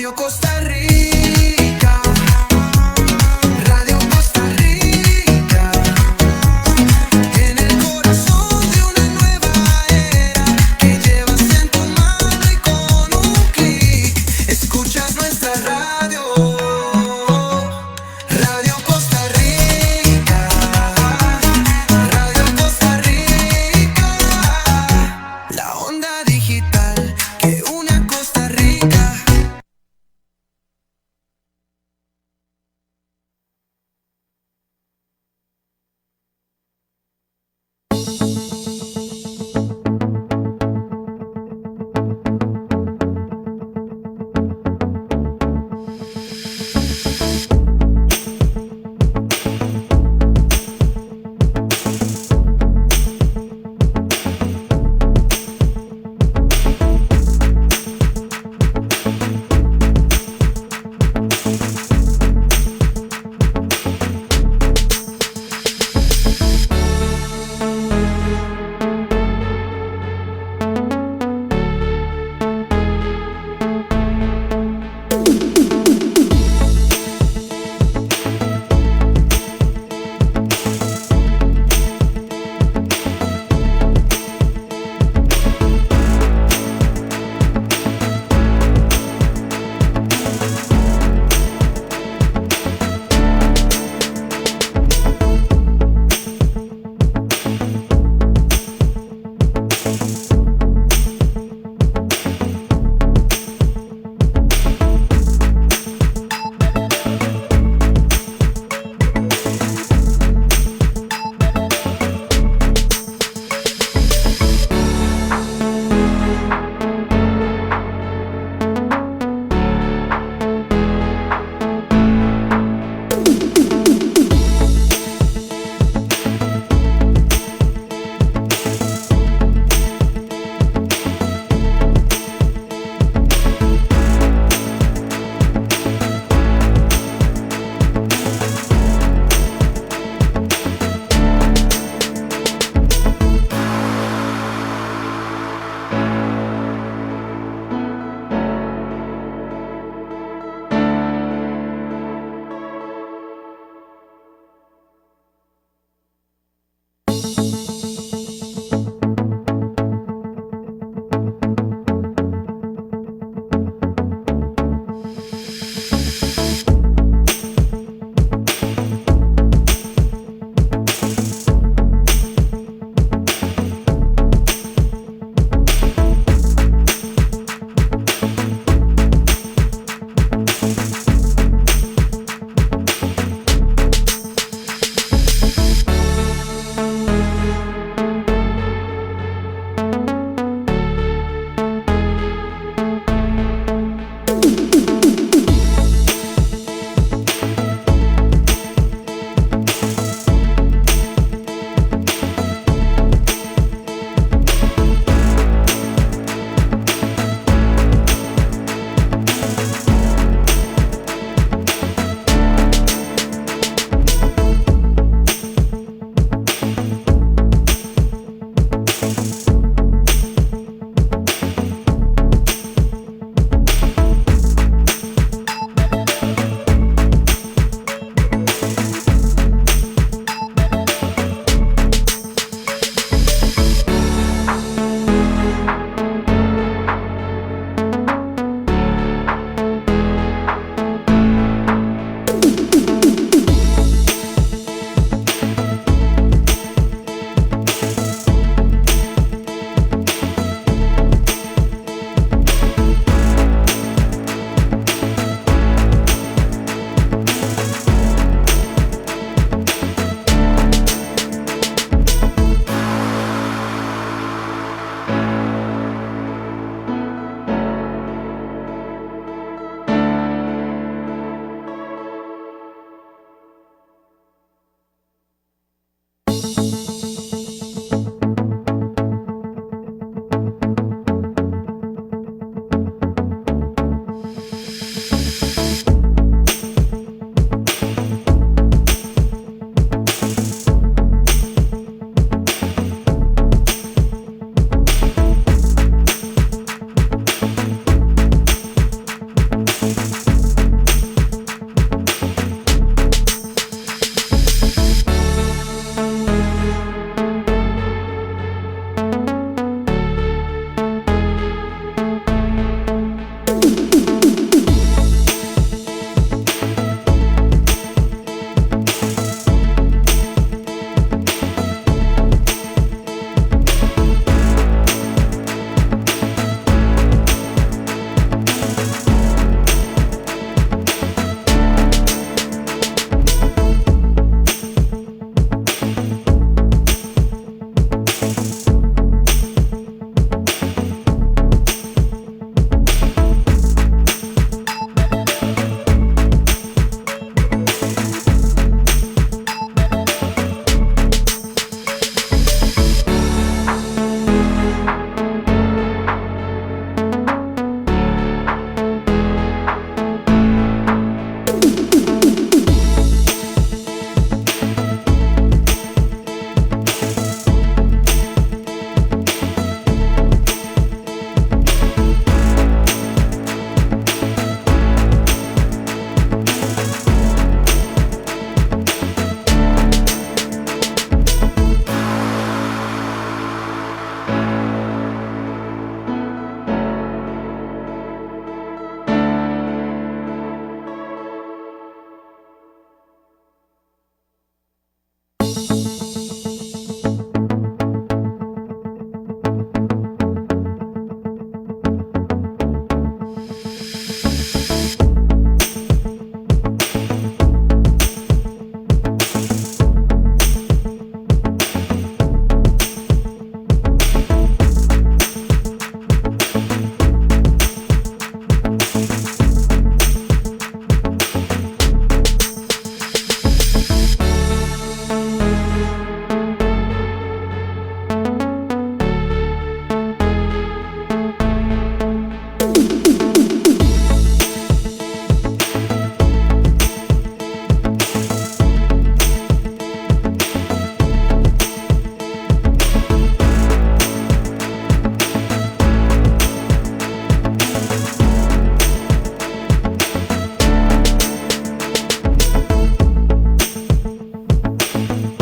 Radio Costa Rica, Radio Costa Rica, en el corazón de una nueva era que llevas en tu mano y con un clic escuchas nuestra radio. Radio Costa Rica, Radio Costa Rica, la onda digital que une a Costa Rica.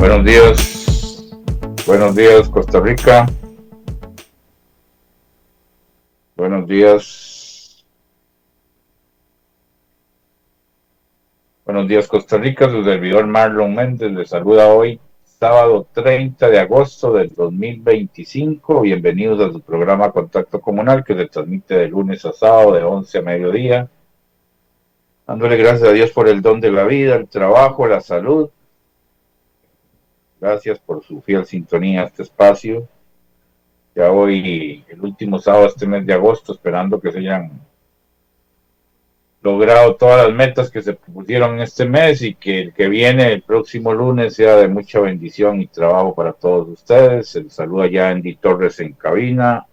Buenos días Costa Rica, buenos días Costa Rica, su servidor Marlon Méndez le saluda hoy, sábado 30 de agosto del 2025, bienvenidos a su programa Contacto Comunal que se transmite de lunes a sábado de 11 a mediodía, dándole gracias a Dios por el don de la vida, el trabajo, la salud, gracias por su fiel sintonía a este espacio. Ya hoy, el último sábado de este mes de agosto, esperando que se hayan logrado todas las metas que se propusieron en este mes y que el que viene el próximo lunes sea de mucha bendición y trabajo para todos ustedes. Se les saluda ya Andy Torres en cabina,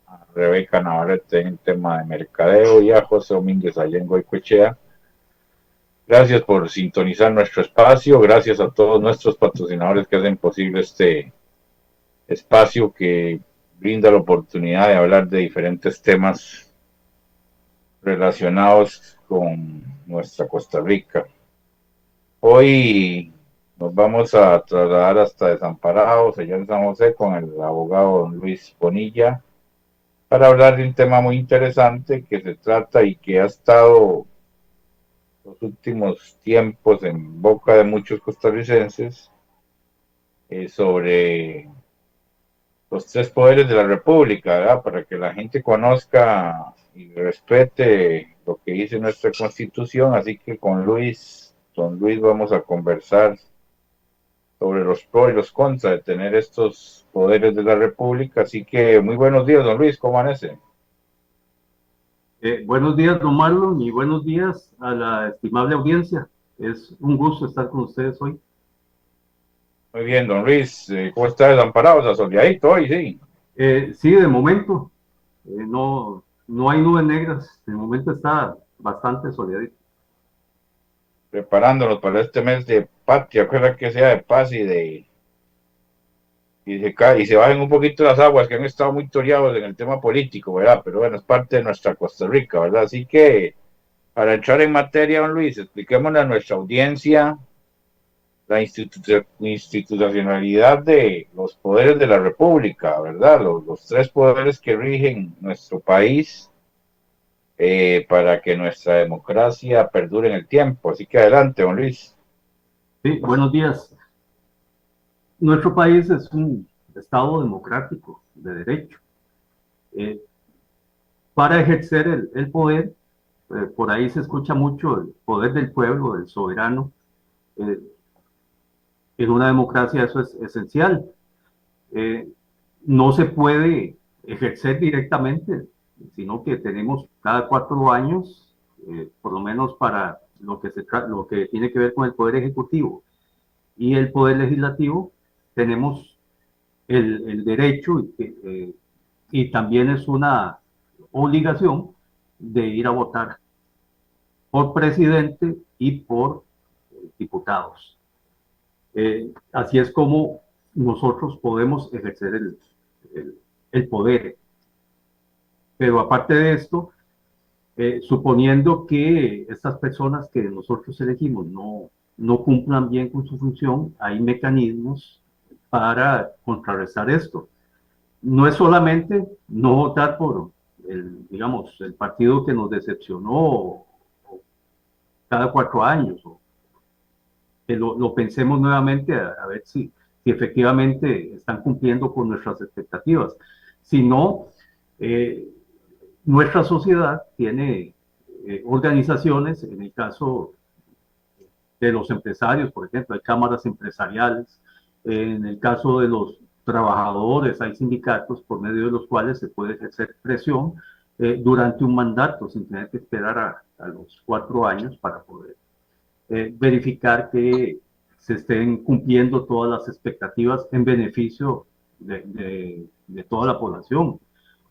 a Rebeca Navarrete en el tema de mercadeo y a José Domínguez allá en Goicoechea. Gracias por sintonizar nuestro espacio, gracias a todos nuestros patrocinadores que hacen posible este espacio que brinda la oportunidad de hablar de diferentes temas relacionados con nuestra Costa Rica. Hoy nos vamos a trasladar hasta Desamparados, allá en San José, con el abogado don Luis Bonilla, para hablar de un tema muy interesante que se trata y que ha estado los últimos tiempos en boca de muchos costarricenses, sobre los tres poderes de la República, ¿verdad? Para que la gente conozca y respete lo que dice nuestra Constitución. Así que con don Luis, vamos a conversar sobre los pros y los contras de tener estos poderes de la República. Así que muy buenos días, don Luis, ¿cómo amanece? Buenos días, don Marlon, y buenos días a la estimable audiencia. Es un gusto estar con ustedes hoy. Muy bien, don Luis, ¿cómo está Desamparados? Asoleadito hoy, sí. Sí, de momento, no hay nubes negras. De momento está bastante soleadito. Preparándonos para este mes de patria, ojalá que sea de paz y se bajen un poquito las aguas que han estado muy toreados en el tema político, ¿verdad? Pero bueno, es parte de nuestra Costa Rica, ¿verdad? Así que para entrar en materia, don Luis, expliquémosle a nuestra audiencia la institucionalidad de los poderes de la República, ¿verdad? Los tres poderes que rigen nuestro país, para que nuestra democracia perdure en el tiempo. Así que adelante, don Luis. Sí, buenos días. Nuestro país es un estado democrático de derecho. Para ejercer el poder, por ahí se escucha mucho el poder del pueblo, del soberano. En una democracia eso es esencial. No se puede ejercer directamente, sino que tenemos cada 4 años, por lo menos para lo que tiene que ver con el Poder Ejecutivo y el Poder Legislativo, tenemos el derecho y también es una obligación de ir a votar por presidente y por diputados. Así es como nosotros podemos ejercer el poder. Pero aparte de esto, suponiendo que estas personas que nosotros elegimos no cumplan bien con su función, hay mecanismos para contrarrestar esto. No es solamente no votar por el partido que nos decepcionó cada 4 años, o que lo pensemos nuevamente a ver si efectivamente están cumpliendo con nuestras expectativas. Si no, nuestra sociedad tiene organizaciones, en el caso de los empresarios, por ejemplo, hay cámaras empresariales, en el caso de los trabajadores hay sindicatos por medio de los cuales se puede ejercer presión durante un mandato sin tener que esperar a los 4 años para poder verificar que se estén cumpliendo todas las expectativas en beneficio de toda la población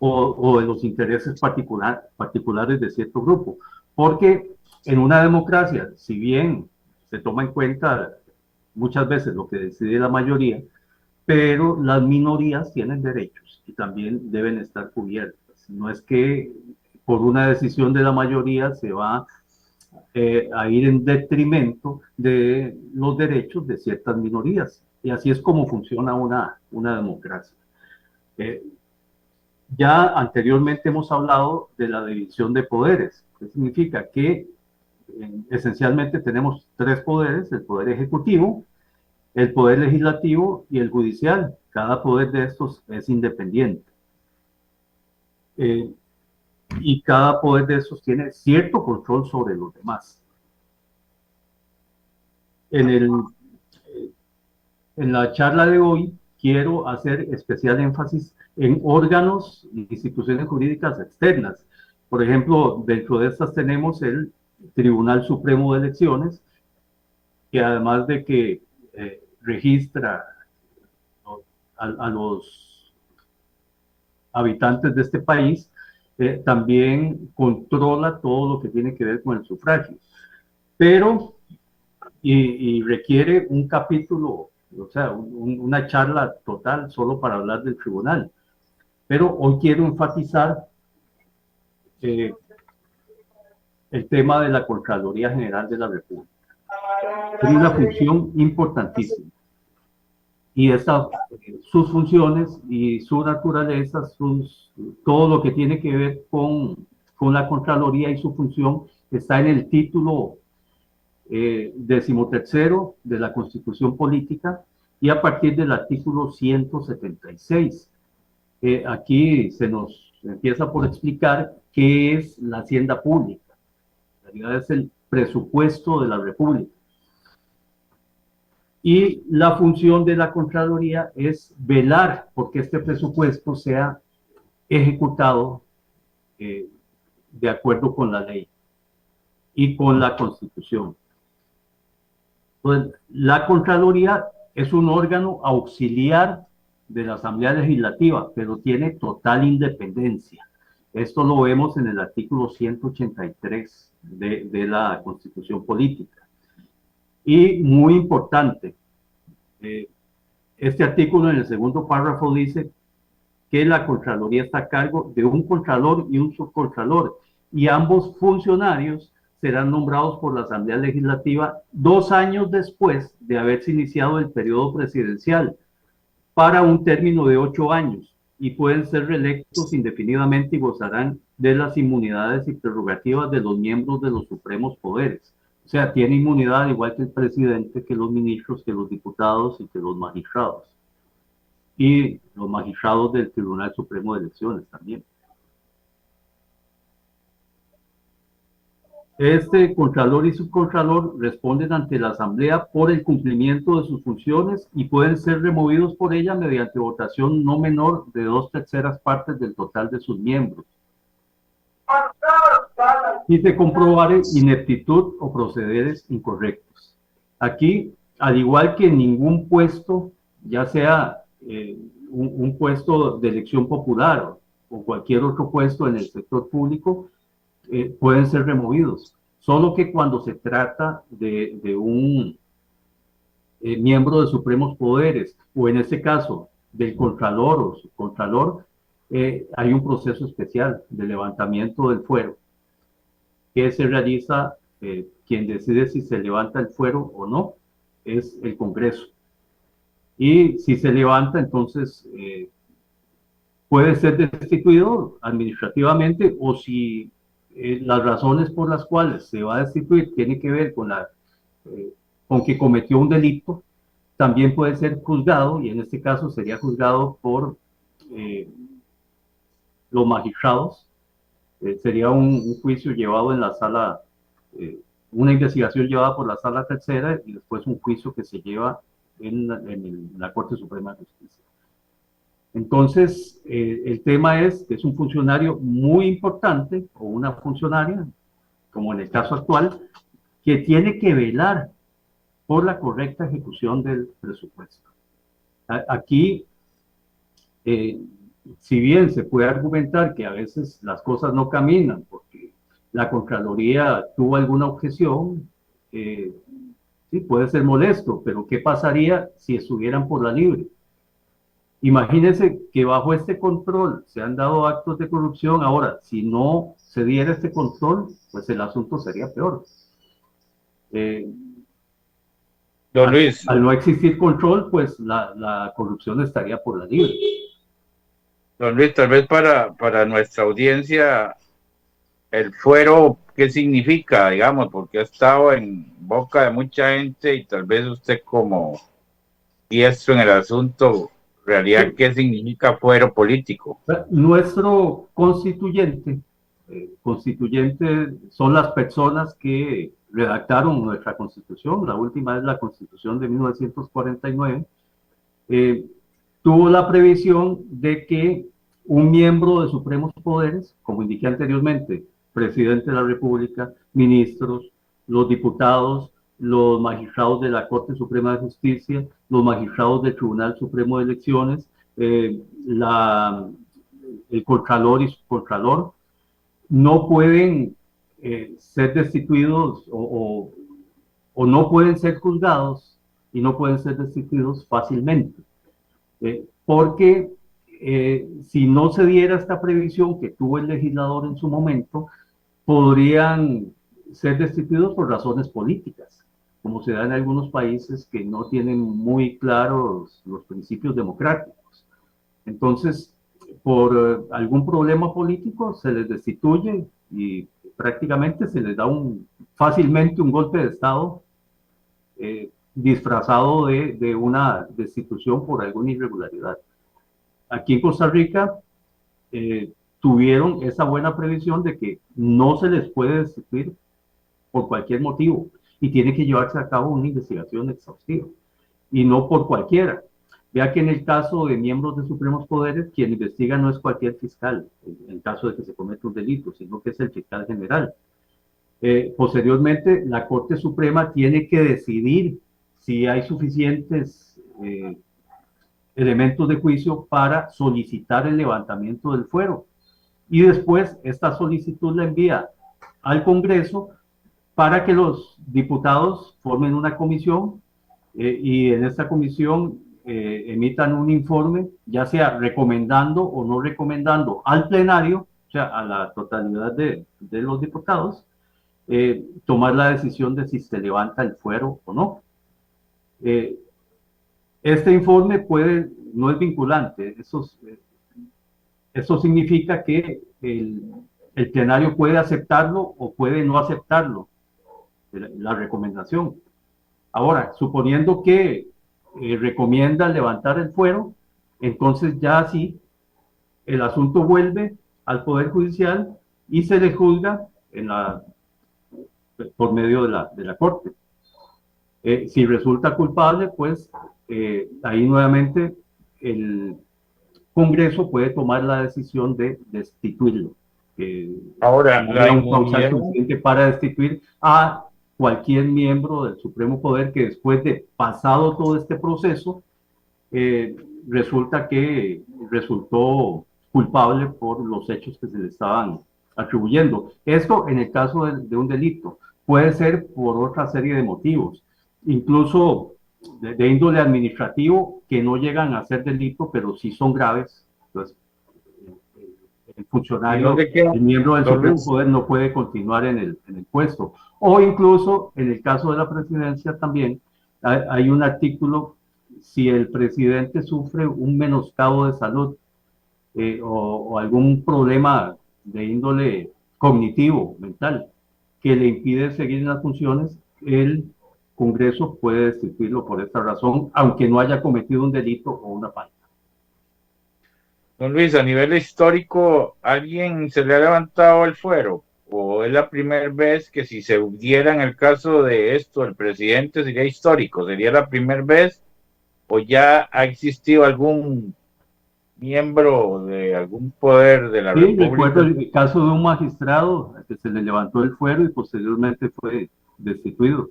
o de los intereses particulares de cierto grupo. Porque en una democracia, si bien se toma en cuenta muchas veces lo que decide la mayoría, pero las minorías tienen derechos y también deben estar cubiertas. No es que por una decisión de la mayoría se va a ir en detrimento de los derechos de ciertas minorías. Y así es como funciona una democracia. Ya anteriormente hemos hablado de la división de poderes, que significa que esencialmente tenemos tres poderes: el poder ejecutivo, el poder legislativo y el judicial. Cada poder de estos es independiente. Y cada poder de estos tiene cierto control sobre los demás. En la charla de hoy quiero hacer especial énfasis en órganos e instituciones jurídicas externas. Por ejemplo, dentro de estas tenemos el Tribunal Supremo de Elecciones, que además de que registra a los habitantes de este país, también controla todo lo que tiene que ver con el sufragio. Pero, y requiere un capítulo, o sea, una charla total solo para hablar del tribunal. Pero hoy quiero enfatizar el tema de la Contraloría General de la República. Tiene una función importantísima. Y sus funciones y su naturaleza, todo lo que tiene que ver con la Contraloría y su función está en el título 13º de la Constitución Política y a partir del artículo 176. Aquí se nos empieza por explicar qué es la hacienda pública. En realidad es el presupuesto de la República. Y la función de la Contraloría es velar porque este presupuesto sea ejecutado de acuerdo con la ley y con la Constitución. Entonces, la Contraloría es un órgano auxiliar de la Asamblea Legislativa, pero tiene total independencia. Esto lo vemos en el artículo 183 de la Constitución Política. Y muy importante, este artículo en el segundo párrafo dice que la Contraloría está a cargo de un Contralor y un Subcontralor, y ambos funcionarios serán nombrados por la Asamblea Legislativa 2 años después de haberse iniciado el periodo presidencial, para un término de 8 años, y pueden ser reelectos indefinidamente y gozarán de las inmunidades y prerrogativas de los miembros de los supremos poderes. O sea, tiene inmunidad igual que el presidente, que los ministros, que los diputados y que los magistrados. Y los magistrados del Tribunal Supremo de Elecciones también. Este Contralor y Subcontralor responden ante la Asamblea por el cumplimiento de sus funciones y pueden ser removidos por ella mediante votación no menor de 2/3 partes del total de sus miembros. Y se comprobare ineptitud o procederes incorrectos. Aquí, al igual que en ningún puesto, ya sea un puesto de elección popular o cualquier otro puesto en el sector público, pueden ser removidos. Solo que cuando se trata de un miembro de supremos poderes, o en este caso del Contralor o Subcontralor, hay un proceso especial de levantamiento del fuero, que se realiza, quien decide si se levanta el fuero o no, es el Congreso. Y si se levanta, entonces puede ser destituido administrativamente, o si las razones por las cuales se va a destituir tiene que ver con que cometió un delito, también puede ser juzgado, y en este caso sería juzgado por los magistrados. Sería un juicio llevado en la sala, una investigación llevada por la sala tercera y después un juicio que se lleva en la Corte Suprema de Justicia. Entonces, el tema es que es un funcionario muy importante, o una funcionaria, como en el caso actual, que tiene que velar por la correcta ejecución del presupuesto. Aquí, si bien se puede argumentar que a veces las cosas no caminan porque la Contraloría tuvo alguna objeción, sí, puede ser molesto, pero ¿qué pasaría si estuvieran por la libre? Imagínense que bajo este control se han dado actos de corrupción. Ahora, si no se diera este control, pues el asunto sería peor. Don Luis, Al no existir control, pues la corrupción estaría por la libre. don Luis, tal vez para nuestra audiencia, el fuero, ¿qué significa, digamos? Porque ha estado en boca de mucha gente y tal vez usted como diestro en el asunto, en realidad, ¿qué significa fuero político? Nuestro constituyente son las personas que redactaron nuestra constitución. La última es la constitución de 1949. Tuvo la previsión de que un miembro de supremos poderes, como indiqué anteriormente, presidente de la República, ministros, los diputados, los magistrados de la Corte Suprema de Justicia, los magistrados del Tribunal Supremo de Elecciones, el Contralor y Subcontralor, no pueden ser destituidos o no pueden ser juzgados y no pueden ser destituidos fácilmente. Porque si no se diera esta previsión que tuvo el legislador en su momento, podrían ser destituidos por razones políticas, como se da en algunos países que no tienen muy claros los principios democráticos. Entonces, por algún problema político se les destituye y prácticamente se les da fácilmente un golpe de Estado disfrazado de una destitución por alguna irregularidad. Aquí en Costa Rica tuvieron esa buena previsión de que no se les puede destituir por cualquier motivo y tiene que llevarse a cabo una investigación exhaustiva y no por cualquiera. Vea que en el caso de miembros de supremos poderes, quien investiga no es cualquier fiscal, en caso de que se cometa un delito, sino que es el fiscal general. Posteriormente, la Corte Suprema tiene que decidir si hay suficientes elementos de juicio para solicitar el levantamiento del fuero. Y después, esta solicitud la envía al Congreso para que los diputados formen una comisión y en esta comisión emitan un informe, ya sea recomendando o no recomendando al plenario, o sea, a la totalidad de los diputados, tomar la decisión de si se levanta el fuero o no. Este informe no es vinculante, eso significa que el plenario puede aceptarlo o puede no aceptarlo, la recomendación. Ahora, suponiendo que recomienda levantar el fuero, entonces ya sí, el asunto vuelve al Poder Judicial y se le juzga por medio de la Corte. Si resulta culpable, pues ahí nuevamente el Congreso puede tomar la decisión de destituirlo. Ahora, la un causal inmunidad, suficiente para destituir a cualquier miembro del Supremo Poder que después de pasado todo este proceso resulta que resultó culpable por los hechos que se le estaban atribuyendo. Esto en el caso de un delito. Puede ser por otra serie de motivos, incluso de índole administrativo, que no llegan a ser delito, pero sí son graves. Entonces, el funcionario, el miembro del Supremo Poder no puede continuar en el puesto. O incluso, en el caso de la presidencia también, hay un artículo, si el presidente sufre un menoscabo de salud o algún problema de índole cognitivo, mental, que le impide seguir en las funciones, el Congreso puede destituirlo por esta razón, aunque no haya cometido un delito o una falta. don Luis, a nivel histórico, ¿alguien se le ha levantado el fuero? ¿O es la primera vez que si se diera en el caso de esto, el presidente sería histórico? ¿Sería la primera vez? ¿O ya ha existido algún miembro de algún poder de la República? Recuerdo el caso de un magistrado que se le levantó el fuero y posteriormente fue destituido.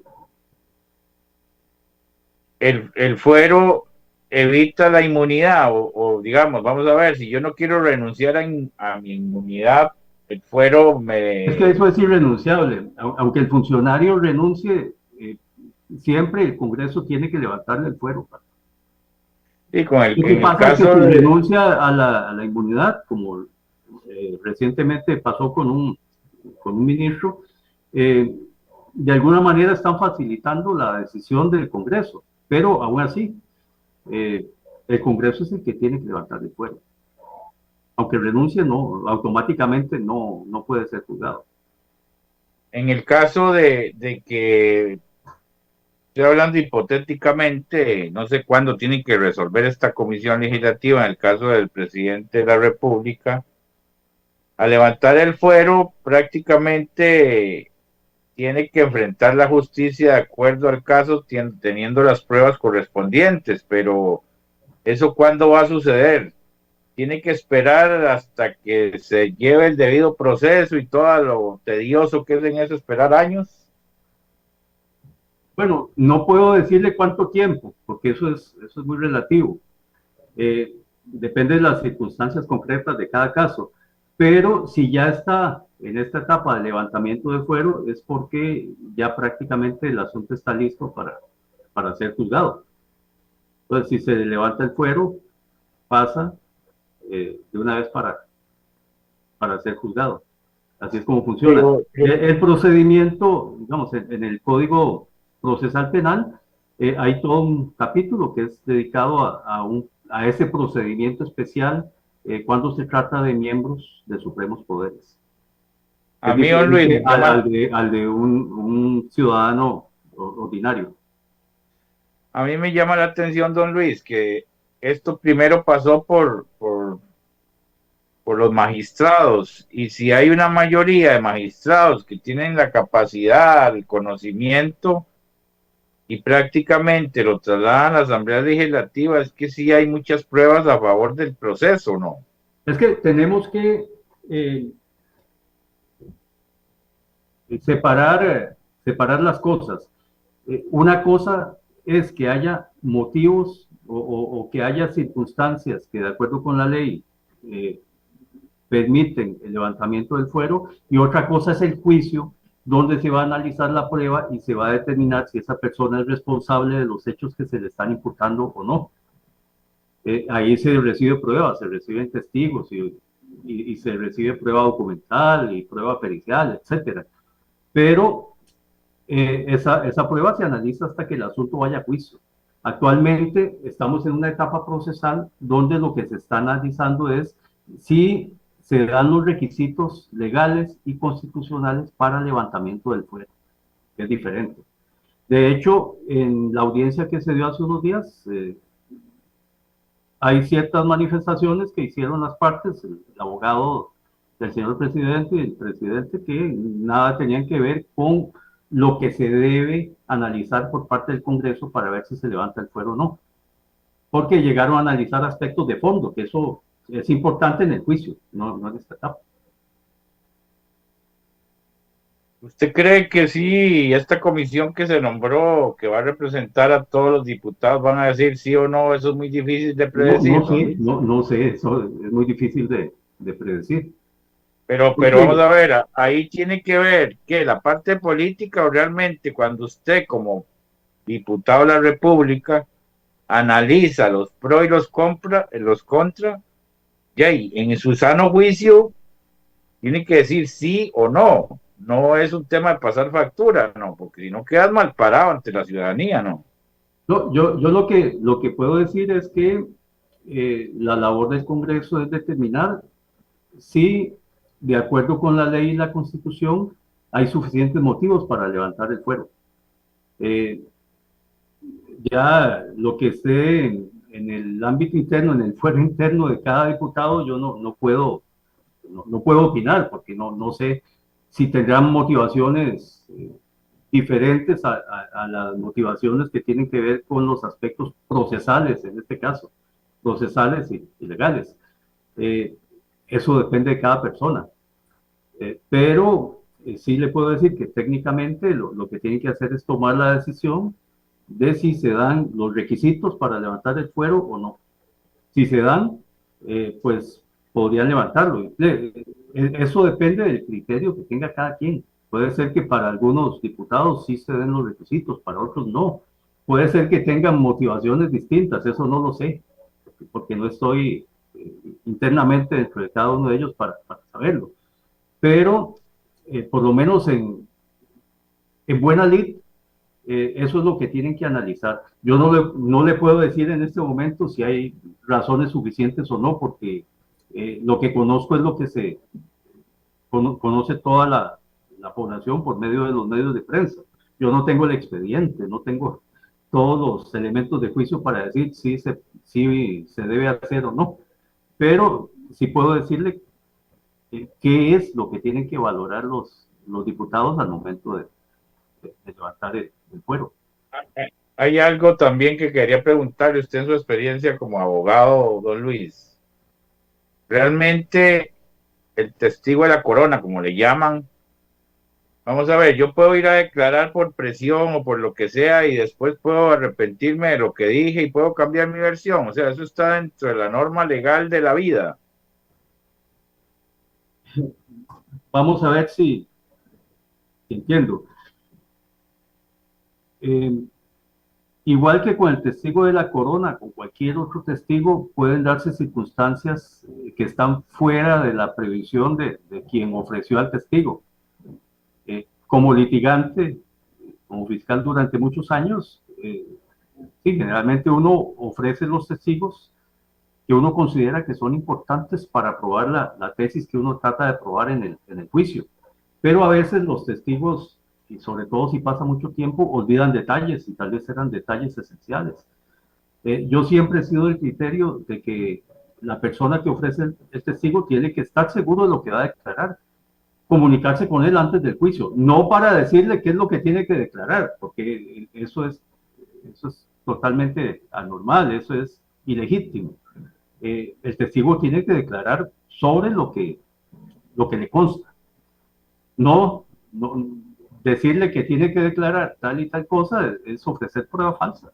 El fuero evita la inmunidad o digamos, vamos a ver, si yo no quiero renunciar a mi inmunidad, el fuero me... Es que eso es irrenunciable. Aunque el funcionario renuncie, siempre el Congreso tiene que levantarle el fuero. Sí, con el, Lo que pasa es que si renuncia a la inmunidad, como recientemente pasó con un ministro, de alguna manera están facilitando la decisión del Congreso, pero aún así, el Congreso es el que tiene que levantar el fuero. Aunque renuncie, no, automáticamente no puede ser juzgado. En el caso de que, estoy hablando hipotéticamente, no sé cuándo tienen que resolver esta comisión legislativa, en el caso del presidente de la República, al levantar el fuero, prácticamente tiene que enfrentar la justicia de acuerdo al caso, teniendo las pruebas correspondientes, pero ¿eso cuándo va a suceder? Tiene que esperar hasta que se lleve el debido proceso y todo lo tedioso que es en eso, esperar años. Bueno, no puedo decirle cuánto tiempo, porque eso es muy relativo. Depende de las circunstancias concretas de cada caso. Pero si ya está en esta etapa de levantamiento de fuero, es porque ya prácticamente el asunto está listo para ser juzgado. Entonces, si se levanta el fuero, pasa de una vez para ser juzgado. Así es como funciona. El procedimiento, digamos, en el Código Procesal Penal, hay todo un capítulo que es dedicado a ese procedimiento especial cuando se trata de miembros de supremos poderes. A Es mí, don Luis, diferente al de un ciudadano ordinario. a mí me llama la atención, don Luis, que esto primero pasó por los magistrados, y si hay una mayoría de magistrados que tienen la capacidad, el conocimiento, y prácticamente lo trasladan a la Asamblea Legislativa, es que sí hay muchas pruebas a favor del proceso, ¿no? Es que tenemos que separar las cosas. Una cosa es que haya motivos o que haya circunstancias que de acuerdo con la ley permiten el levantamiento del fuero, y otra cosa es el juicio donde se va a analizar la prueba y se va a determinar si esa persona es responsable de los hechos que se le están imputando o no. Ahí se recibe prueba, se reciben testigos y se recibe prueba documental y prueba pericial, etcétera. Pero esa prueba se analiza hasta que el asunto vaya a juicio. Actualmente estamos en una etapa procesal donde lo que se está analizando es si se dan los requisitos legales y constitucionales para el levantamiento del fuero. Es diferente. De hecho, en la audiencia que se dio hace unos días, hay ciertas manifestaciones que hicieron las partes, el abogado del señor presidente y el presidente, que nada tenían que ver con lo que se debe analizar por parte del Congreso para ver si se levanta el fuero o no. Porque llegaron a analizar aspectos de fondo, que eso es importante en el juicio, no en esta etapa. ¿Usted cree que sí, esta comisión que se nombró, que va a representar a todos los diputados, van a decir sí o no? Eso es muy difícil de predecir, No sé, eso es muy difícil de predecir. Pero vamos a ver, ahí tiene que ver que la parte política, o realmente cuando usted como diputado de la República analiza los pros y los contra, y ahí en su sano juicio tiene que decir sí o no. No es un tema de pasar factura, no, porque si no quedas mal parado ante la ciudadanía, no. No, yo lo que puedo decir es que la labor del Congreso es determinar si, de acuerdo con la ley y la Constitución, hay suficientes motivos para levantar el fuero. Ya lo que esté en el ámbito interno, en el fuero interno de cada diputado, yo no puedo opinar, porque no sé si tendrán motivaciones diferentes a las motivaciones que tienen que ver con los aspectos procesales, en este caso, procesales y legales. Eso depende de cada persona. Pero sí le puedo decir que técnicamente lo que tienen que hacer es tomar la decisión de si se dan los requisitos para levantar el fuero o no. Si se dan, pues podrían levantarlo. Eso depende del criterio que tenga cada quien. Puede ser que para algunos diputados sí se den los requisitos, para otros no. Puede ser que tengan motivaciones distintas, eso no lo sé, porque no estoy internamente dentro de cada uno de ellos para saberlo. Pero por lo menos en buena lid, eso es lo que tienen que analizar. Yo no le puedo decir en este momento si hay razones suficientes o no, porque lo que conozco es lo que se conoce toda la población por medio de los medios de prensa. Yo no tengo el expediente, no tengo todos los elementos de juicio para decir si se debe hacer o no, pero sí puedo decirle qué es lo que tienen que valorar los diputados al momento de levantar el fuero. Hay algo también que quería preguntarle usted en su experiencia como abogado, don Luis. Realmente el testigo de la corona, como le llaman, vamos a ver, yo puedo ir a declarar por presión o por lo que sea y después puedo arrepentirme de lo que dije y puedo cambiar mi versión. O sea, eso está dentro de la norma legal de la vida. Vamos a ver si entiendo. Eh, Igual que con el testigo de la corona, con cualquier otro testigo, pueden darse circunstancias que están fuera de la previsión de quien ofreció al testigo. Como litigante, como fiscal durante muchos años, sí, generalmente uno ofrece los testigos que uno considera que son importantes para probar la tesis que uno trata de probar en el juicio. Pero a veces los testigos, y sobre todo si pasa mucho tiempo, olvidan detalles y tal vez eran detalles esenciales. Yo siempre he sido del criterio de que la persona que ofrece el testigo tiene que estar seguro de lo que va a declarar, comunicarse con él antes del juicio, no para decirle qué es lo que tiene que declarar, porque eso es totalmente anormal, eso es ilegítimo. El testigo tiene que declarar sobre lo que le consta. No, no decirle que tiene que declarar tal y tal cosa es ofrecer prueba falsa.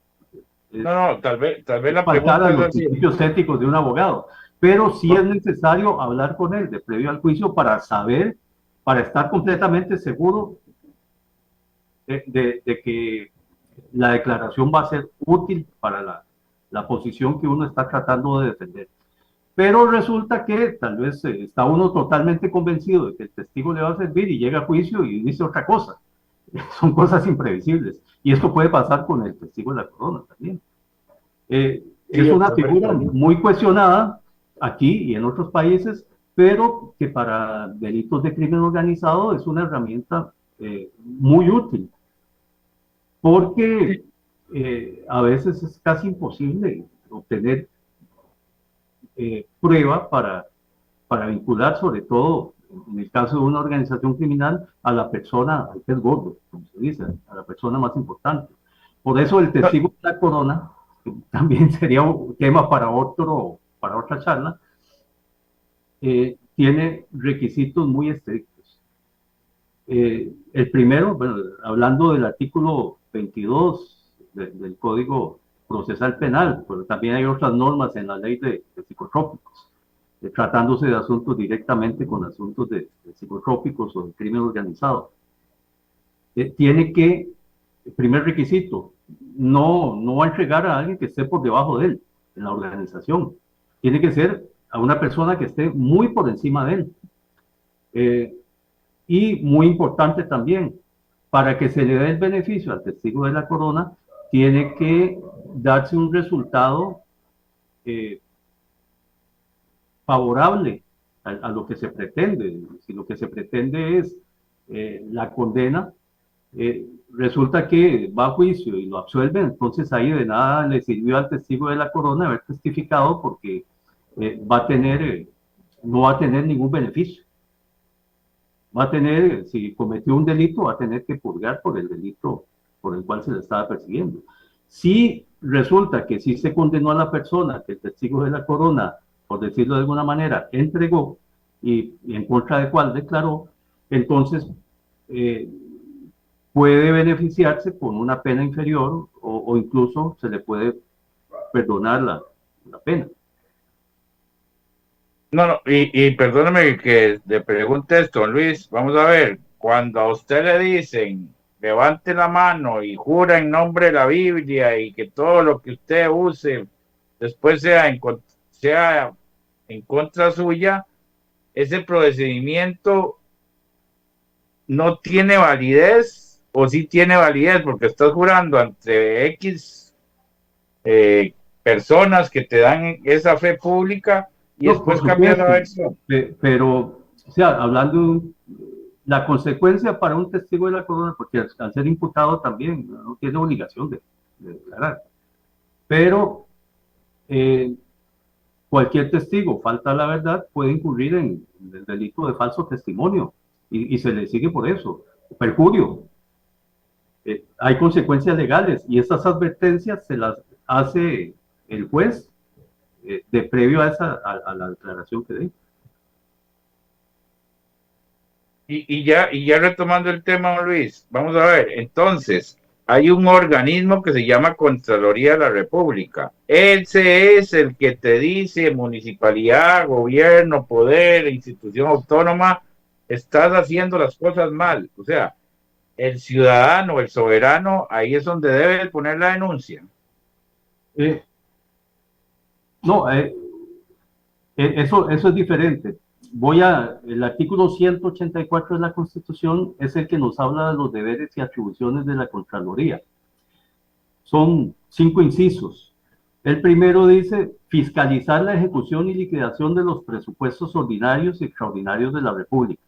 No, no, tal vez Es la faltar a pregunta es los así. principios éticos de un abogado. Pero sí es necesario hablar con él de previo al juicio para saber, para estar completamente seguro de que la declaración va a ser útil para la posición que uno está tratando de defender. Pero resulta que tal vez está uno totalmente convencido de que el testigo le va a servir y llega a juicio y dice otra cosa. Son cosas imprevisibles. Y esto puede pasar con el testigo de la corona también. Sí, Es una es figura verdad. muy cuestionada aquí y en otros países, pero que para delitos de crimen organizado es una herramienta muy útil, porque a veces es casi imposible obtener prueba para vincular, sobre todo en el caso de una organización criminal, a la persona, al pez gordo, como se dice, a la persona más importante. Por eso el No, testigo de la corona, que también sería un tema para otra charla, tiene requisitos muy estrictos. El primero, bueno, hablando del artículo 22 del Código Procesal Penal, pero también hay otras normas en la ley de psicotrópicos, tratándose de asuntos directamente con asuntos de psicotrópicos o de crimen organizado. Tiene que, el primer requisito, no va a entregar a alguien que esté por debajo de él en la organización. Tiene que ser a una persona que esté muy por encima de él. Y muy importante también, para que se le dé el beneficio al testigo de la corona, tiene que darse un resultado eh, favorable a lo que se pretende. Si lo que se pretende es la condena, resulta que va a juicio y lo absuelven, entonces ahí de nada le sirvió al testigo de la corona haber testificado porque va a tener, no va a tener ningún beneficio. Va a tener, si cometió un delito, va a tener que purgar por el delito por el cual se le estaba persiguiendo. Si resulta que sí se condenó a la persona que el testigo de la corona, por decirlo de alguna manera, entregó y en contra de cuál declaró, entonces eh, puede beneficiarse con una pena inferior o incluso se le puede perdonar la pena. no, no, y perdóneme que le pregunte esto, Luis. Vamos a ver, cuando a usted le dicen levante la mano y jura en nombre de la Biblia y que todo lo que usted use después sea en contra suya, ese procedimiento no tiene validez o sí tiene validez, porque estás jurando ante X personas que te dan esa fe pública y No, por después cambias la supuesto, versión. pero, o sea, hablando, la consecuencia para un testigo de la corona, porque al ser imputado también no tiene obligación de declarar, pero eh, cualquier testigo, falta la verdad, puede incurrir en el delito de falso testimonio y se le sigue por eso, perjurio. Hay consecuencias legales y esas advertencias se las hace el juez de previo a, a la declaración que dé. Y ya retomando el tema, don Luis, vamos a ver, entonces, hay un organismo que se llama Contraloría de la República. Ese es el que te dice, municipalidad, gobierno, poder, institución autónoma, estás haciendo las cosas mal. O sea, el ciudadano, el soberano, ahí es donde debe poner la denuncia. Eh, no, eso es diferente. El artículo 184 de la Constitución es el que nos habla de los deberes y atribuciones de la Contraloría. Son 5 incisos. El primero dice fiscalizar la ejecución y liquidación de los presupuestos ordinarios y extraordinarios de la República.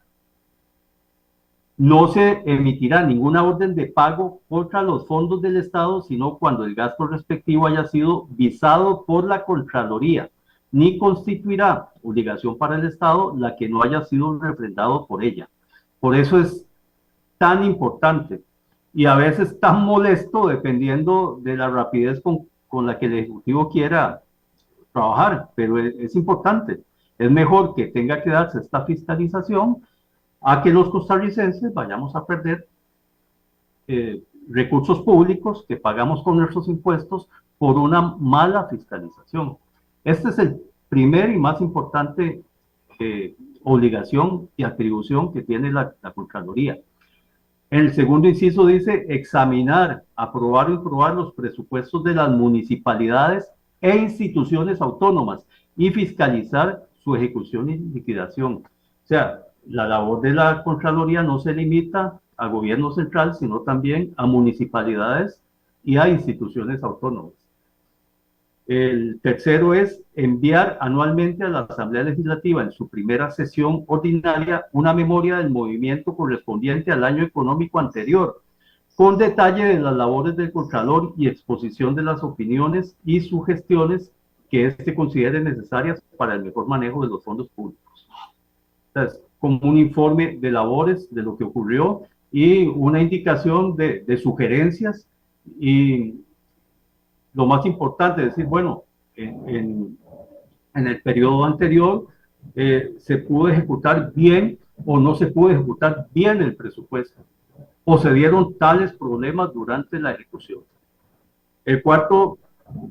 No se emitirá ninguna orden de pago contra los fondos del Estado, sino cuando el gasto respectivo haya sido visado por la Contraloría, ni constituirá obligación para el Estado la que no haya sido refrendado por ella. Por eso es tan importante y a veces tan molesto dependiendo de la rapidez con la que el Ejecutivo quiera trabajar, pero es importante. Es mejor que tenga que darse esta fiscalización a que los costarricenses vayamos a perder recursos públicos que pagamos con nuestros impuestos por una mala fiscalización. Este es el primer y más importante obligación y atribución que tiene la Contraloría. El segundo inciso dice examinar, aprobar y aprobar los presupuestos de las municipalidades e instituciones autónomas y fiscalizar su ejecución y liquidación. O sea, la labor de la Contraloría no se limita al gobierno central, sino también a municipalidades y a instituciones autónomas. El tercero es enviar anualmente a la Asamblea Legislativa en su primera sesión ordinaria una memoria del movimiento correspondiente al año económico anterior, con detalle de las labores del Contralor y exposición de las opiniones y sugestiones que éste considere necesarias para el mejor manejo de los fondos públicos. Entonces, como un informe de labores, de lo que ocurrió y una indicación de sugerencias y lo más importante es decir, bueno, en el periodo anterior se pudo ejecutar bien o no se pudo ejecutar bien el presupuesto, o se dieron tales problemas durante la ejecución. El cuarto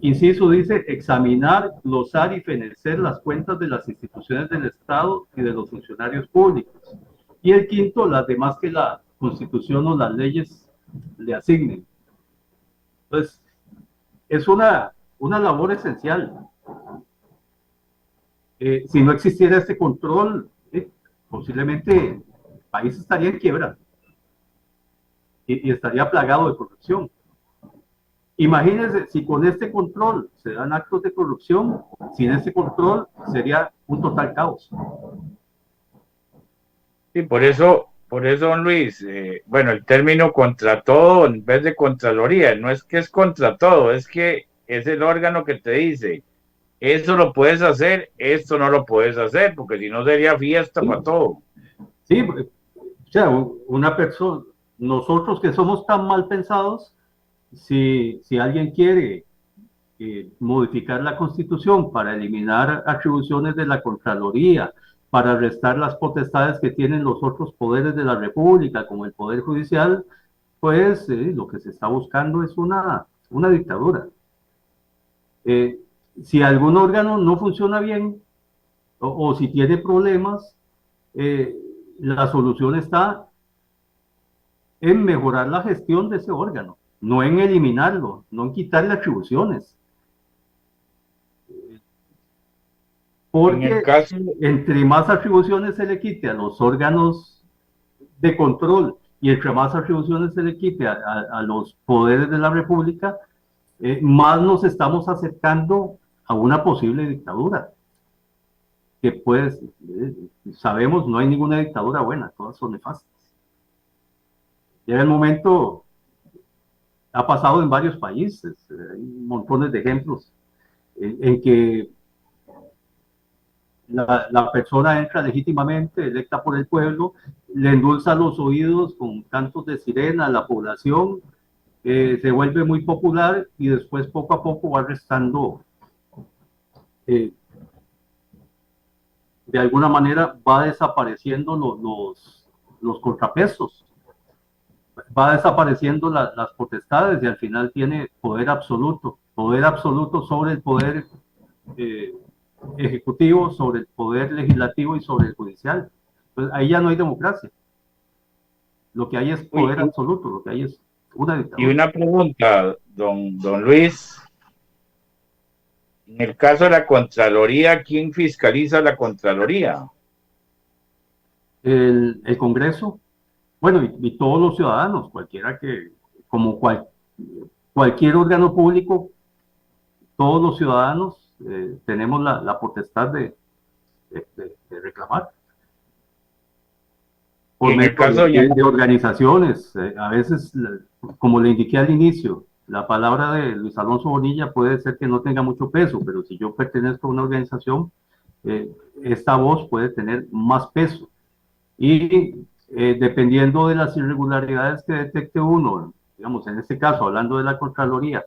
inciso dice examinar, glosar y fenecer las cuentas de las instituciones del Estado y de los funcionarios públicos. Y el quinto, las demás que la Constitución o las leyes le asignen. Entonces, es una labor esencial. Si no existiera este control, posiblemente el país estaría en quiebra y estaría plagado de corrupción. Imagínense si con este control se dan actos de corrupción, sin este control sería un total caos. Sí, por eso, don Luis, bueno, el término contra todo en vez de Contraloría, no es que es contra todo, es que es el órgano que te dice, eso lo puedes hacer, esto no lo puedes hacer, porque si no sería fiesta Sí. para todo. Sí, o sea, una persona, nosotros que somos tan mal pensados, si alguien quiere modificar la Constitución para eliminar atribuciones de la Contraloría, para restar las potestades que tienen los otros poderes de la República, como el Poder Judicial, pues lo que se está buscando es una dictadura. Si algún órgano no funciona bien o si tiene problemas, la solución está en mejorar la gestión de ese órgano, no en eliminarlo, no en quitarle atribuciones. Porque entre más atribuciones se le quite a los órganos de control y entre más atribuciones se le quite a los poderes de la República, más nos estamos acercando a una posible dictadura. Que pues, sabemos, no hay ninguna dictadura buena, todas son nefastas. Llega el momento, ha pasado en varios países, hay montones de ejemplos en que la persona entra legítimamente, electa por el pueblo, le endulza los oídos con cantos de sirena a la población, se vuelve muy popular y después poco a poco va restando, de alguna manera va desapareciendo los contrapesos, va desapareciendo las potestades y al final tiene poder absoluto sobre el poder ejecutivo, sobre el poder legislativo y sobre el judicial. Entonces ahí ya no hay democracia. Lo que hay es poder absoluto, lo que hay es una Y dictadura. una pregunta, don Luis. En el caso de la Contraloría, ¿quién fiscaliza la Contraloría? El Congreso, bueno, y todos los ciudadanos, cualquiera que, como cualquier órgano público, todos los ciudadanos tenemos la potestad de reclamar. Y Por en el medio caso de organizaciones, a veces, como le indiqué al inicio, la palabra de Luis Alonso Bonilla puede ser que no tenga mucho peso, pero si yo pertenezco a una organización, esta voz puede tener más peso. Y dependiendo de las irregularidades que detecte uno, digamos, en este caso, hablando de la Contraloría,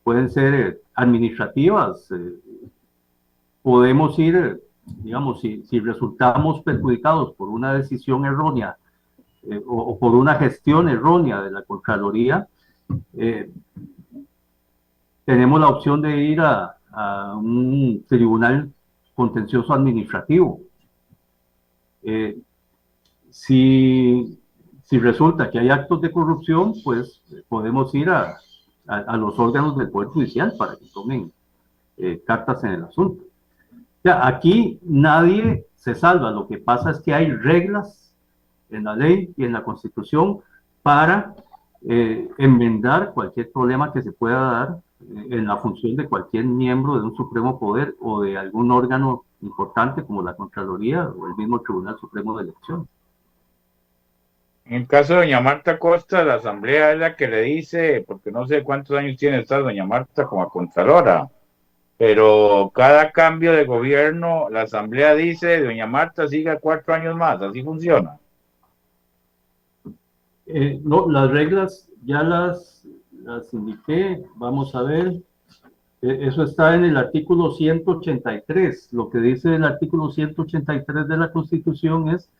pueden ser administrativas, podemos ir, digamos, si resultamos perjudicados por una decisión errónea o por una gestión errónea de la Contraloría, tenemos la opción de ir a un tribunal contencioso administrativo. Si resulta que hay actos de corrupción, pues podemos ir a los órganos del Poder Judicial para que tomen cartas en el asunto. O sea, aquí nadie se salva, lo que pasa es que hay reglas en la ley y en la Constitución para enmendar cualquier problema que se pueda dar en la función de cualquier miembro de un supremo poder o de algún órgano importante como la Contraloría o el mismo Tribunal Supremo de Elecciones. En el caso de doña Marta Costa, la asamblea es la que le dice, porque no sé cuántos años tiene esta doña Marta como contralora, pero cada cambio de gobierno, la asamblea dice, doña Marta siga 4 años más, así funciona. No, las reglas ya las indiqué, vamos a ver. Eso está en el artículo 183. Lo que dice el artículo 183 de la Constitución es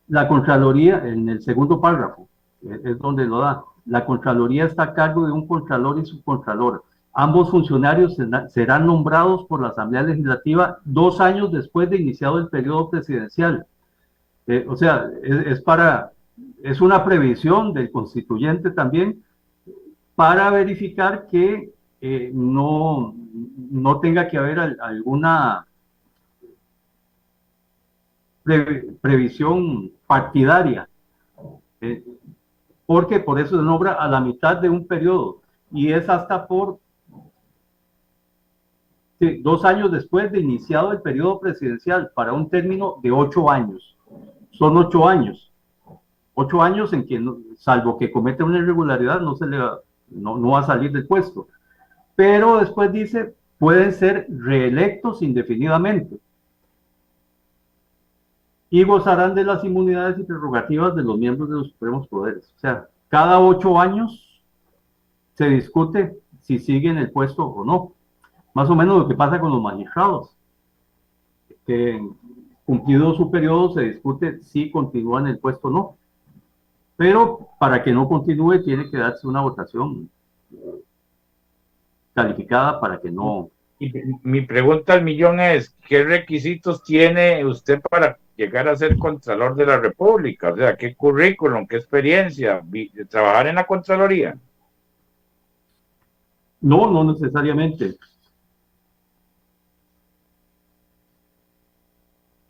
la Contraloría, en el segundo párrafo, es donde lo da. La Contraloría está a cargo de un contralor y subcontralor. Ambos funcionarios serán nombrados por la Asamblea Legislativa 2 años después de iniciado el periodo presidencial. O sea, es una previsión del constituyente también para verificar que no tenga que haber alguna previsión partidaria, porque por eso se nombra a la mitad de un periodo y es hasta por 2 años después de iniciado el periodo presidencial para un término de 8 años. Son 8 años. 8 años en que, salvo que cometa una irregularidad, no va a salir del puesto. Pero después dice, pueden ser reelectos indefinidamente y gozarán de las inmunidades y prerrogativas de los miembros de los supremos poderes. O sea, cada 8 años se discute si siguen el puesto o no. Más o menos lo que pasa con los magistrados, que cumplido su periodo se discute si continúan el puesto o no. Pero para que no continúe tiene que darse una votación calificada para que no. Y mi pregunta al millón es, ¿qué requisitos tiene usted para llegar a ser Contralor de la República? O sea, ¿qué currículum, qué experiencia de trabajar en la Contraloría? No necesariamente.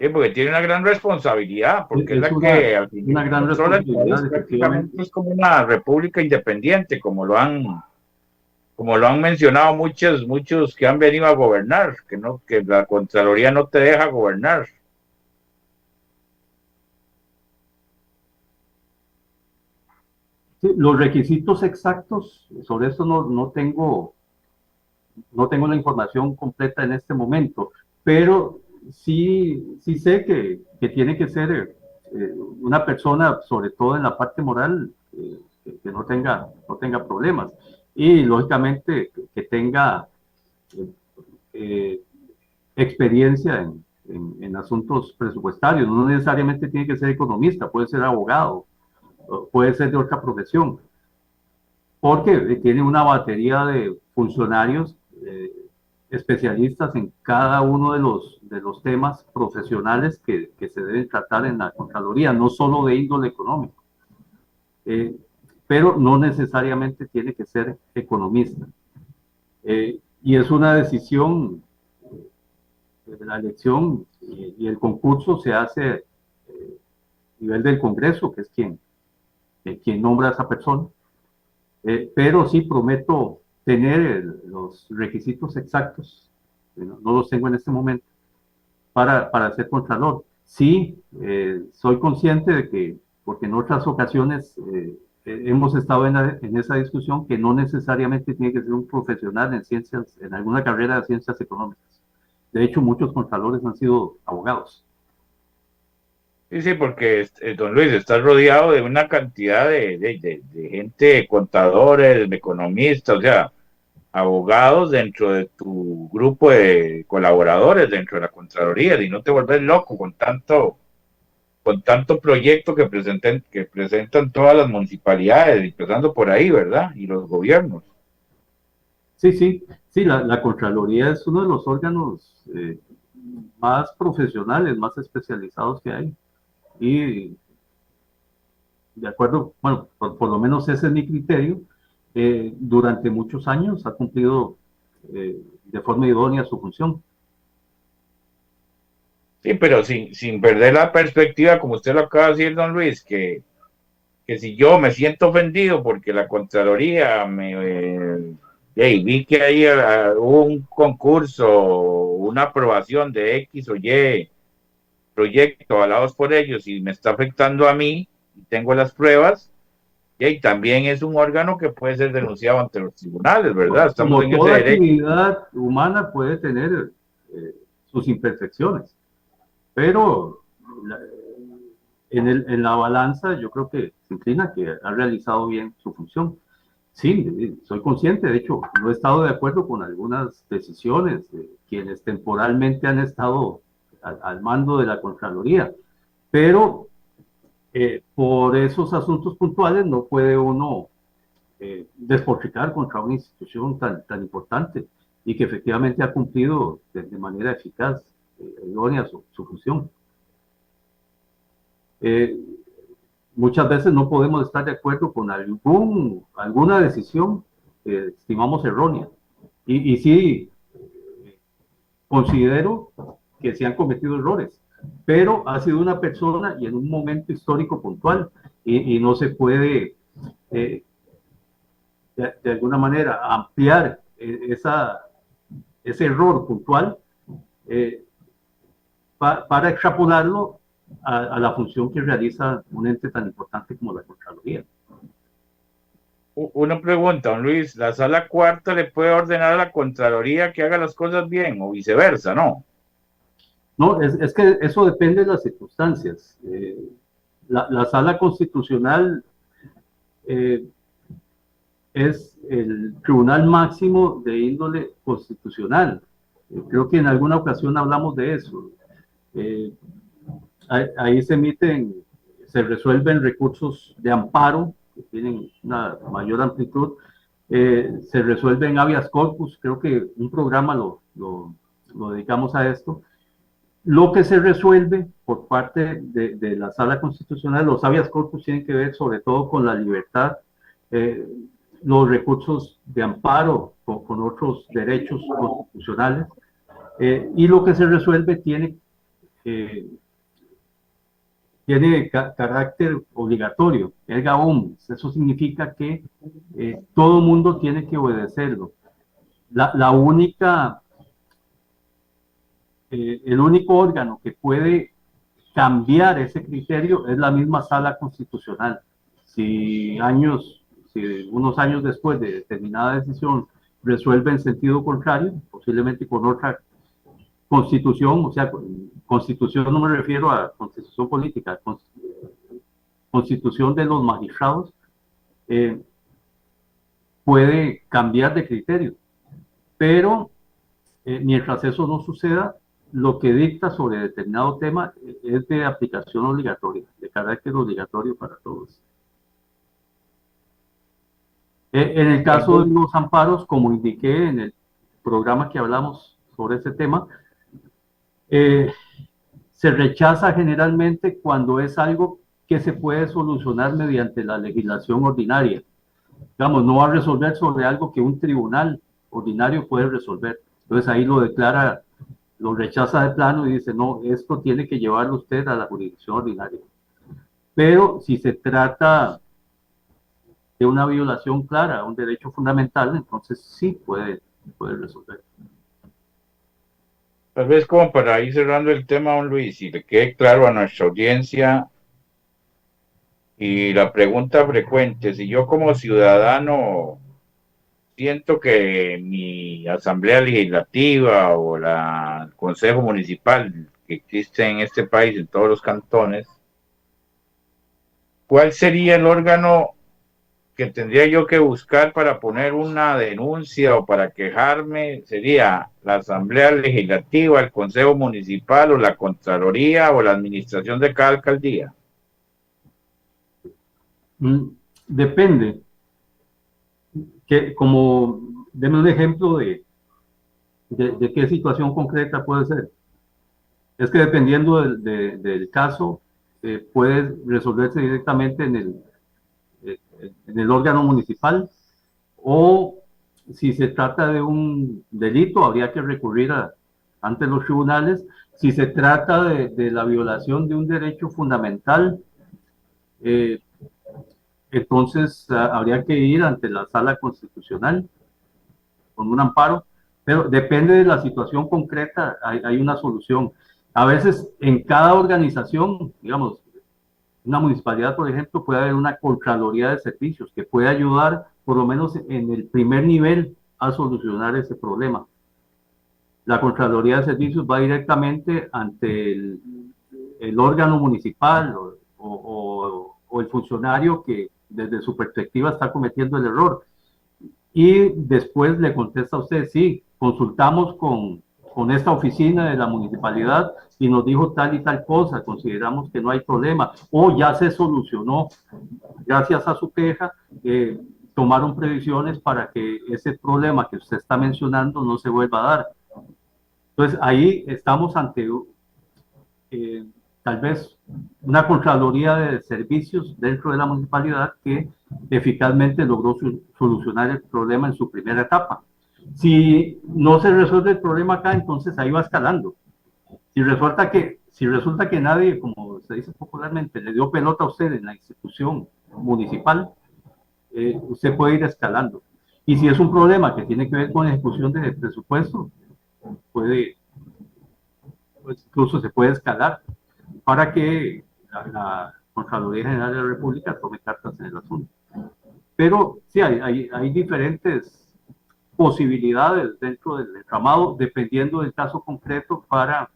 Sí, porque tiene una gran responsabilidad, porque es Es la que al una final gran controla el país, responsabilidad, efectivamente. prácticamente es como una república independiente, como lo han mencionado muchos que han venido a gobernar, que no, que la Contraloría no te deja gobernar. Sí, los requisitos exactos, sobre eso no tengo la información completa en este momento, pero sí sé que tiene que ser una persona, sobre todo en la parte moral, que no tenga problemas. Y lógicamente que tenga eh, eh, experiencia en asuntos presupuestarios. No necesariamente tiene que ser economista, puede ser abogado, puede ser de otra profesión, porque tiene una batería de funcionarios especialistas en cada uno de los temas profesionales que se deben tratar en la Contraloría, no solo de índole económico, eh, pero no necesariamente tiene que ser economista. Y es una decisión, la elección y el concurso se hace a nivel del Congreso, que es quien nombra a esa persona. Pero sí prometo tener los requisitos exactos, no los tengo en este momento, para ser contralor. Sí, soy consciente de que, porque en otras ocasiones hemos estado en esa discusión, que no necesariamente tiene que ser un profesional en ciencias, en alguna carrera de ciencias económicas. De hecho, muchos contralores han sido abogados. Sí, sí, porque don Luis está rodeado de una cantidad de gente, contadores, economistas, o sea, abogados dentro de tu grupo de colaboradores dentro de la Contraloría y no te vuelves loco con tanto proyecto que presentan todas las municipalidades, empezando por ahí, ¿verdad? Y los gobiernos. Sí, la Contraloría es uno de los órganos más profesionales, más especializados que hay. Y de acuerdo, bueno, por lo menos ese es mi criterio, durante muchos años ha cumplido de forma idónea su función. Sí, pero sin perder la perspectiva, como usted lo acaba de decir, don Luis, que si yo me siento ofendido porque la Contraloría vi que ahí hubo un concurso, una aprobación de X o Y proyecto avalados por ellos y me está afectando a mí, y tengo las pruebas, y también es un órgano que puede ser denunciado ante los tribunales, ¿verdad? Estamos Como en ese toda derecho. actividad humana puede tener sus imperfecciones, pero la- en la balanza yo creo que se inclina que ha realizado bien su función. Sí, soy consciente, de hecho, no he estado de acuerdo con algunas decisiones de quienes temporalmente han estado al mando de la Contraloría, pero por esos asuntos puntuales no puede uno despotricar contra una institución tan importante y que efectivamente ha cumplido de manera eficaz, idónea su función. Eh, Muchas veces no podemos estar de acuerdo con alguna decisión que estimamos errónea. Y sí, considero que se han cometido errores, pero ha sido una persona y en un momento histórico puntual y no se puede eh, de alguna manera ampliar ese error puntual eh, para extrapolarlo la función que realiza un ente tan importante como la Contraloría. Una pregunta, don Luis, ¿la sala cuarta le puede ordenar a la Contraloría que haga las cosas bien o viceversa, no? No, es que eso depende de las circunstancias. La sala constitucional eh, es el tribunal máximo de índole constitucional. Creo que en alguna ocasión hablamos de eso. Eh, ahí se resuelven recursos de amparo que tienen una mayor amplitud, se resuelven habeas corpus, creo que un programa lo dedicamos a esto. Lo que se resuelve por parte de la Sala Constitucional, los habeas corpus tienen que ver sobre todo con la libertad, eh, los recursos de amparo con otros derechos constitucionales, y lo que se resuelve tiene eh, tiene carácter obligatorio, erga omnes. Eso significa que todo mundo tiene que obedecerlo. La única, el único órgano que puede cambiar ese criterio es la misma sala constitucional. Si unos años después de determinada decisión resuelve en sentido contrario, posiblemente con otra constitución, o sea, constitución no me refiero a constitución política, constitución de los magistrados, puede cambiar de criterio. Pero mientras eso no suceda, lo que dicta sobre determinado tema es de aplicación obligatoria, de carácter obligatorio para todos. En el caso de los amparos, como indiqué en el programa que hablamos sobre ese tema, se rechaza generalmente cuando es algo que se puede solucionar mediante la legislación ordinaria. Digamos, no va a resolver sobre algo que un tribunal ordinario puede resolver. Entonces ahí lo declara, lo rechaza de plano y dice, no, esto tiene que llevarlo usted a la jurisdicción ordinaria. Pero si se trata de una violación clara a un derecho fundamental, entonces sí puede resolver. Tal vez como para ir cerrando el tema, don Luis, y le quede claro a nuestra audiencia, y la pregunta frecuente, si yo como ciudadano siento que mi asamblea legislativa o el consejo municipal que existe en este país, en todos los cantones, ¿cuál sería el órgano que tendría yo que buscar para poner una denuncia o para quejarme? ¿Sería la asamblea legislativa, el consejo municipal o la contraloría o la administración de cada alcaldía? Depende. Deme un ejemplo de qué situación concreta puede ser. Es que dependiendo del caso, puede resolverse directamente en el órgano municipal, o si se trata de un delito, habría que recurrir ante los tribunales. Si se trata de la violación de un derecho fundamental, entonces habría que ir ante la sala constitucional con un amparo, pero depende de la situación concreta, hay una solución. A veces en cada organización, digamos, una municipalidad, por ejemplo, puede haber una Contraloría de Servicios que puede ayudar, por lo menos en el primer nivel, a solucionar ese problema. La Contraloría de Servicios va directamente ante el órgano municipal o el funcionario que desde su perspectiva está cometiendo el error. Y después le contesta a usted, sí, consultamos con esta oficina de la municipalidad y nos dijo tal y tal cosa, consideramos que no hay problema, o ya se solucionó, gracias a su queja, tomaron previsiones para que ese problema que usted está mencionando no se vuelva a dar. Entonces ahí estamos ante tal vez una Contraloría de Servicios dentro de la municipalidad que eficazmente logró solucionar el problema en su primera etapa. Si no se resuelve el problema acá, entonces ahí va escalando. Si resulta que nadie, como se dice popularmente, le dio pelota a usted en la institución municipal, usted puede ir escalando. Y si es un problema que tiene que ver con ejecución de presupuesto, pues incluso se puede escalar para que la Contraloría General de la República tome cartas en el asunto. Pero sí, hay diferentes posibilidades dentro del entramado, dependiendo del caso concreto, para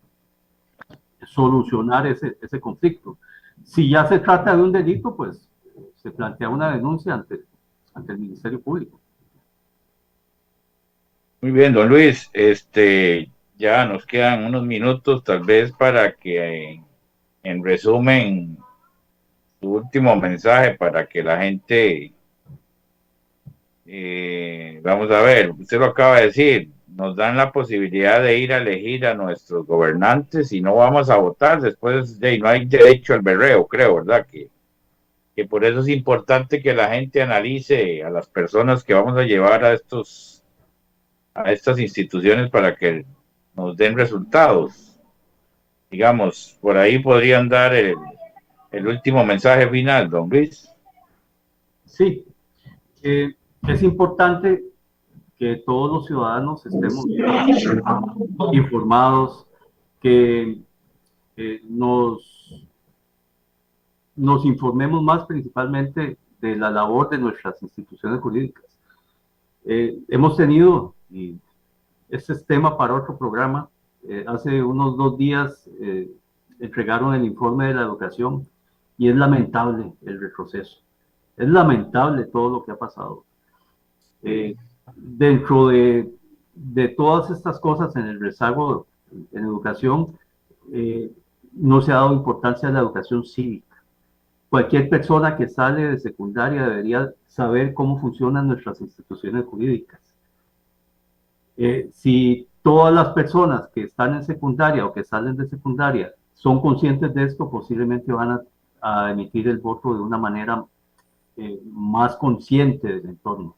solucionar ese conflicto. Si ya se trata de un delito, pues se plantea una denuncia ante el Ministerio Público. Muy bien, don Luis, ya nos quedan unos minutos tal vez para que en resumen tu último mensaje para que la gente, vamos a ver, usted lo acaba de decir, nos dan la posibilidad de ir a elegir a nuestros gobernantes y no vamos a votar, después no hay derecho al berreo, creo, ¿verdad? Que por eso es importante que la gente analice a las personas que vamos a llevar a estas instituciones para que nos den resultados. digamos, por ahí podrían dar el último mensaje final, don Luis. Sí, es importante que todos los ciudadanos estemos informados, que nos informemos más principalmente de la labor de nuestras instituciones jurídicas. Hemos tenido, y este es tema para otro programa, hace unos 2 días entregaron el informe de la educación y es lamentable el retroceso. Es lamentable todo lo que ha pasado. Dentro de todas estas cosas en el rezago en educación, no se ha dado importancia a la educación cívica. Cualquier persona que sale de secundaria debería saber cómo funcionan nuestras instituciones jurídicas. Si todas las personas que están en secundaria o que salen de secundaria son conscientes de esto, posiblemente van a emitir el voto de una manera más consciente del entorno.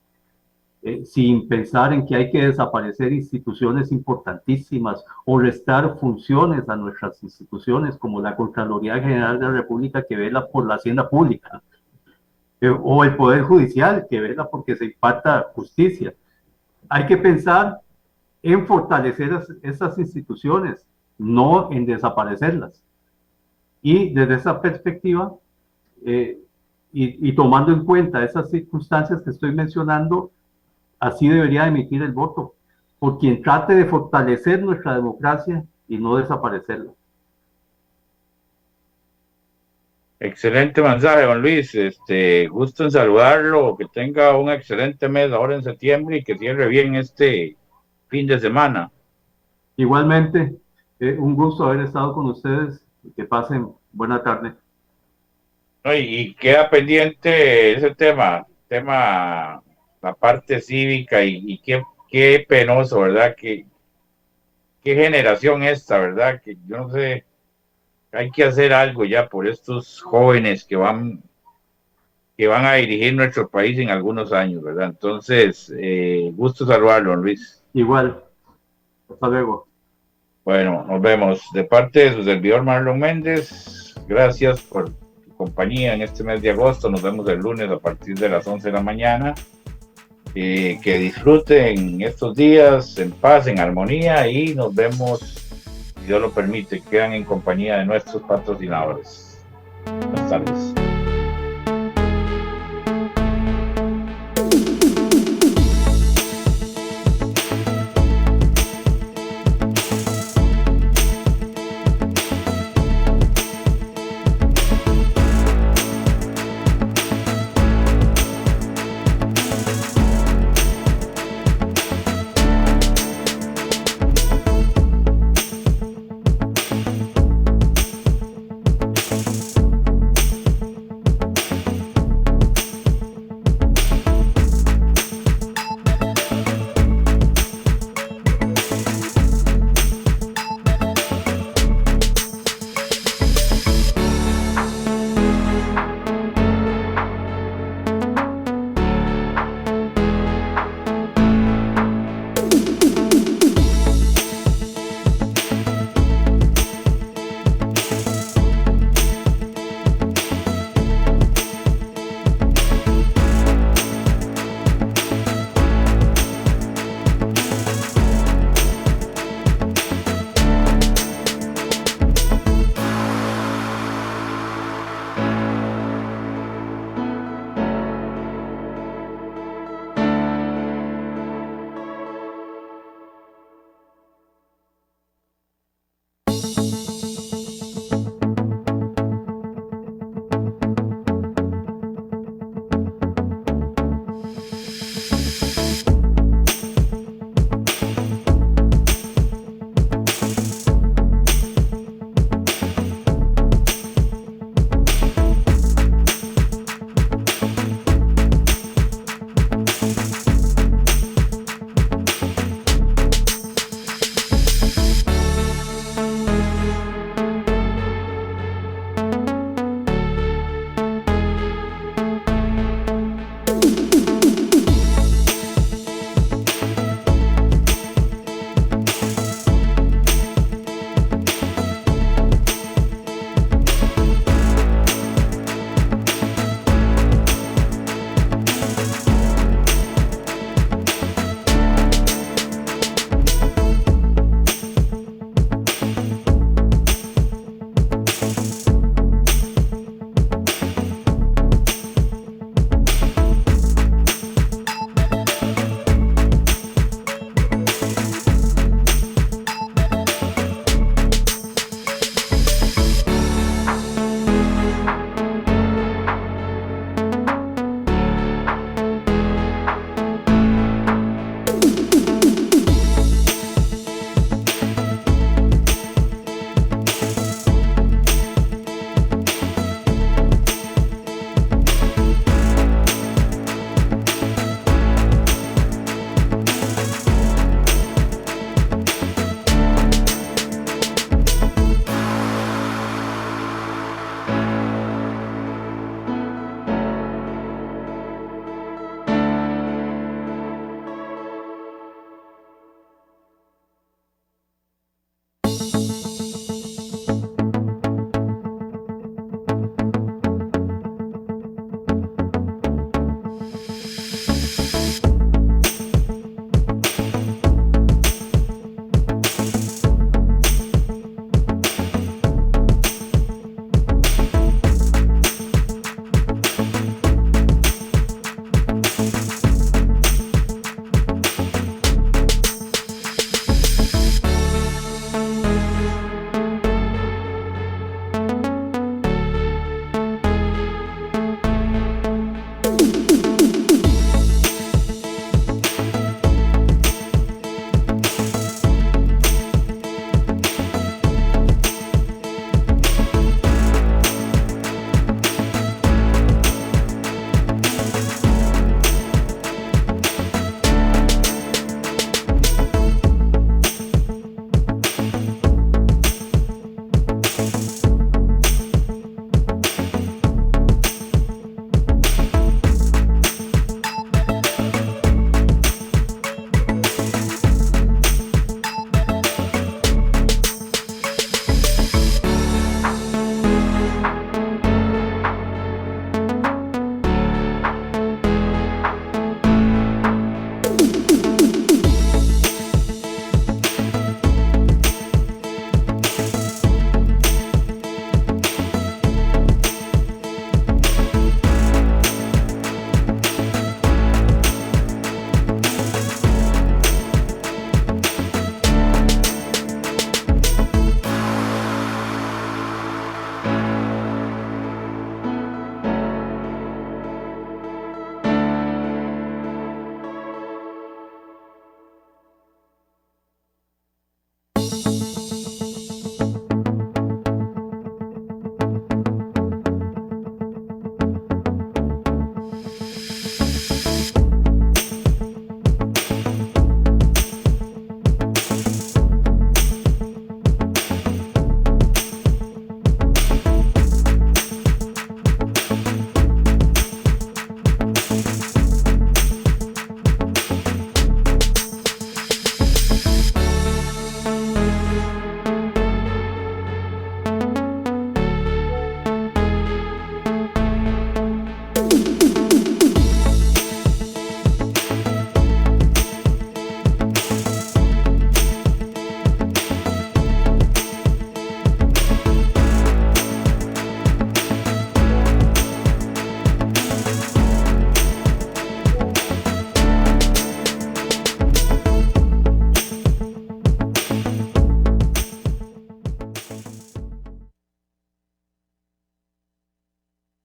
Sin pensar en que hay que desaparecer instituciones importantísimas o restar funciones a nuestras instituciones, como la Contraloría General de la República, que vela por la hacienda pública, o el Poder Judicial, que vela porque se imparta justicia. Hay que pensar en fortalecer esas instituciones, no en desaparecerlas. Y desde esa perspectiva, y tomando en cuenta esas circunstancias que estoy mencionando, así debería emitir el voto, por quien trate de fortalecer nuestra democracia y no desaparecerla. Excelente mensaje, don Luis. Gusto en saludarlo, que tenga un excelente mes ahora en septiembre y que cierre bien este fin de semana. Igualmente, un gusto haber estado con ustedes y que pasen buena tarde. Y queda pendiente ese tema, la parte cívica y qué penoso, ¿verdad? Qué generación esta, ¿verdad? Que yo no sé, hay que hacer algo ya por estos jóvenes que van a dirigir nuestro país en algunos años, ¿verdad? Entonces, gusto saludarlo, don Luis. Igual, hasta luego. Bueno, nos vemos. De parte de su servidor Marlon Méndez, gracias por su compañía en este mes de agosto. Nos vemos el lunes a partir de las 11 de la mañana. Que disfruten estos días en paz, en armonía y nos vemos, si Dios lo permite, quedan en compañía de nuestros patrocinadores. Buenas tardes.